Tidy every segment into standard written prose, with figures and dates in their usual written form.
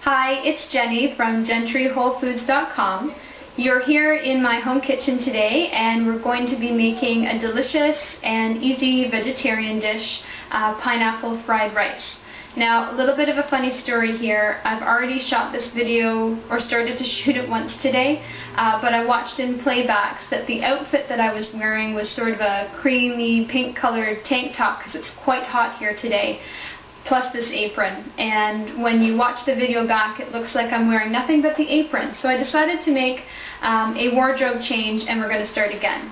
Hi, it's Jenny from GentryWholeFoods.com. You're here in my home kitchen today and we're going to be making a delicious and easy vegetarian dish, pineapple fried rice. Now, a little bit of a funny story here. I've already shot this video, or started to shoot it once today, but I watched in playbacks that the outfit that I was wearing was sort of a creamy pink colored tank top because it's quite hot here today, plus this apron. And when you watch the video back, it looks like I'm wearing nothing but the apron. So I decided to make a wardrobe change and we're going to start again.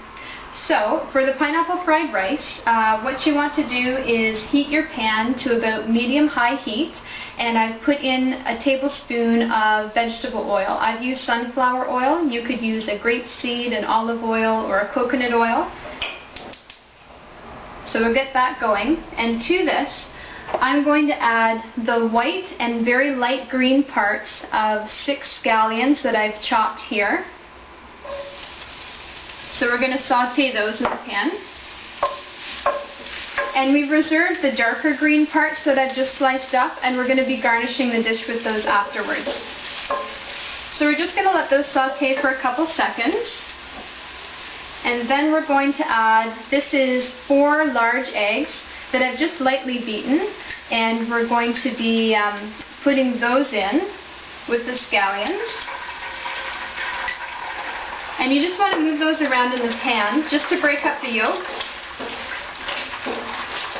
So for the pineapple fried rice, what you want to do is heat your pan to about medium-high heat, and I've put in a tablespoon of vegetable oil. I've used sunflower oil. You could use a grapeseed, an olive oil, or a coconut oil. So we'll get that going, and to this I'm going to add the white and very light green parts of 6 scallions that I've chopped here. So we're going to saute those in the pan. And we've reserved the darker green parts that I've just sliced up, and we're going to be garnishing the dish with those afterwards. So we're just going to let those saute for a couple seconds. And then we're going to add, this is 4 large eggs that I've just lightly beaten, and we're going to be putting those in with the scallions. And you just want to move those around in the pan just to break up the yolks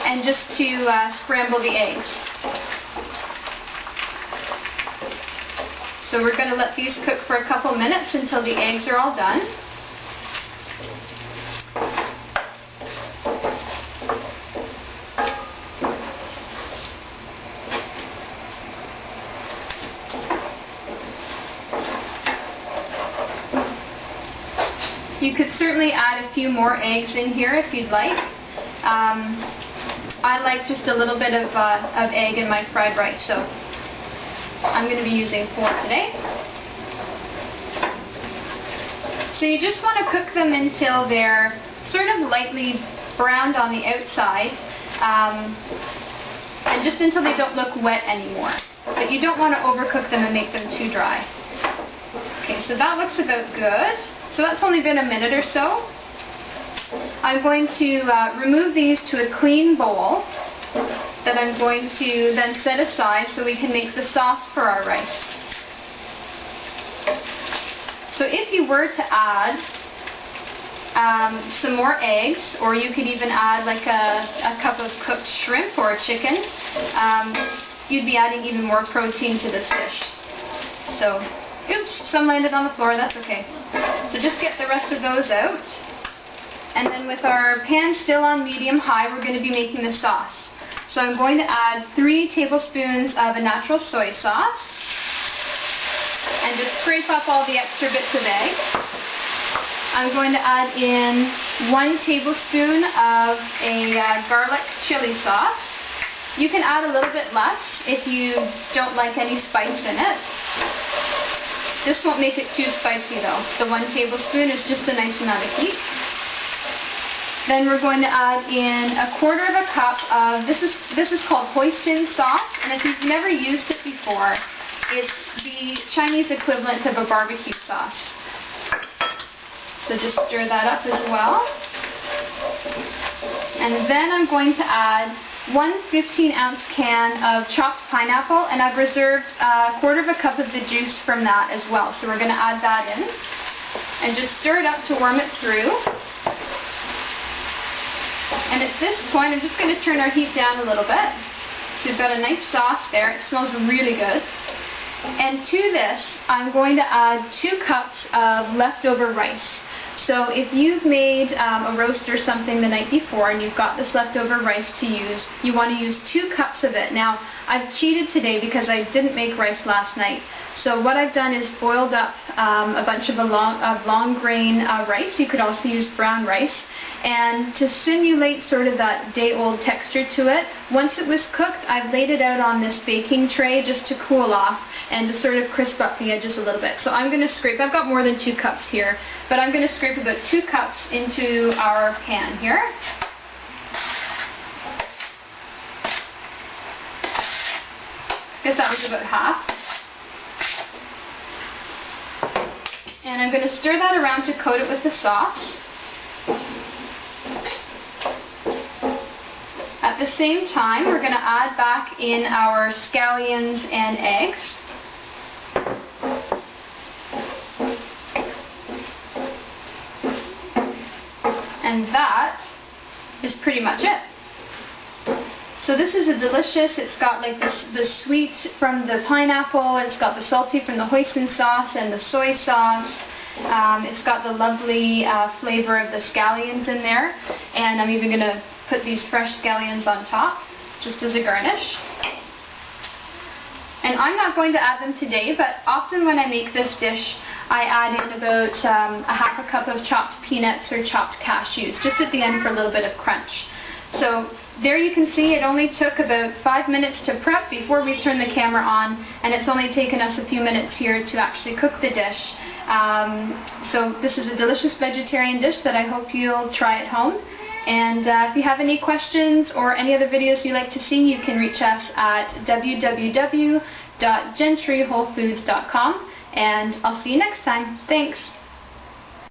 and just to scramble the eggs. So we're going to let these cook for a couple minutes until the eggs are all done. You could certainly add a few more eggs in here if you'd like. I like just a little bit of egg in my fried rice, so I'm going to be using 4 today. So you just want to cook them until they're sort of lightly browned on the outside, and just until they don't look wet anymore. But you don't want to overcook them and make them too dry. Okay, so that looks about good. So that's only been a minute or so. I'm going to remove these to a clean bowl that I'm going to then set aside so we can make the sauce for our rice. So if you were to add some more eggs, or you could even add like a cup of cooked shrimp or a chicken, you'd be adding even more protein to this dish. So, oops, some landed on the floor, that's okay. So just get the rest of those out. And then with our pan still on medium-high, we're going to be making the sauce. So I'm going to add 3 tablespoons of a natural soy sauce. And just scrape up all the extra bits of egg. I'm going to add in 1 tablespoon of a garlic chili sauce. You can add a little bit less if you don't like any spice in it. This won't make it too spicy though. The 1 tablespoon is just a nice amount of heat. Then we're going to add in 1/4 cup of, this is called hoisin sauce, and if you've never used it before, it's the Chinese equivalent of a barbecue sauce. So just stir that up as well. And then I'm going to add 1 15-ounce can of chopped pineapple, and I've reserved 1/4 cup of the juice from that as well. So we're going to add that in and just stir it up to warm it through. And at this point, I'm just going to turn our heat down a little bit. So we've got a nice sauce there. It smells really good. And to this, I'm going to add 2 cups of leftover rice. So if you've made a roast or something the night before and you've got this leftover rice to use, you want to use 2 cups of it. Now, I've cheated today because I didn't make rice last night. So what I've done is boiled up a bunch of long grain rice. You could also use brown rice. And to simulate sort of that day-old texture to it, once it was cooked, I've laid it out on this baking tray just to cool off and to sort of crisp up the edges a little bit. So I'm going to scrape, I've got more than 2 cups here, but I'm going to scrape about 2 cups into our pan here. I guess that was about half. And I'm going to stir that around to coat it with the sauce. At the same time, we're going to add back in our scallions and eggs. And that is pretty much it. So this is a delicious, it's got like the sweet from the pineapple, it's got the salty from the hoisin sauce and the soy sauce. It's got the lovely flavor of the scallions in there. And I'm even going to put these fresh scallions on top, just as a garnish. And I'm not going to add them today, but often when I make this dish, I add in about a half a cup of chopped peanuts or chopped cashews, just at the end for a little bit of crunch. So there you can see it only took about 5 minutes to prep before we turned the camera on, and it's only taken us a few minutes here to actually cook the dish. So this is a delicious vegetarian dish that I hope you'll try at home. And if you have any questions or any other videos you'd like to see, you can reach us at www.gentryWholefoods.com, and I'll see you next time. Thanks!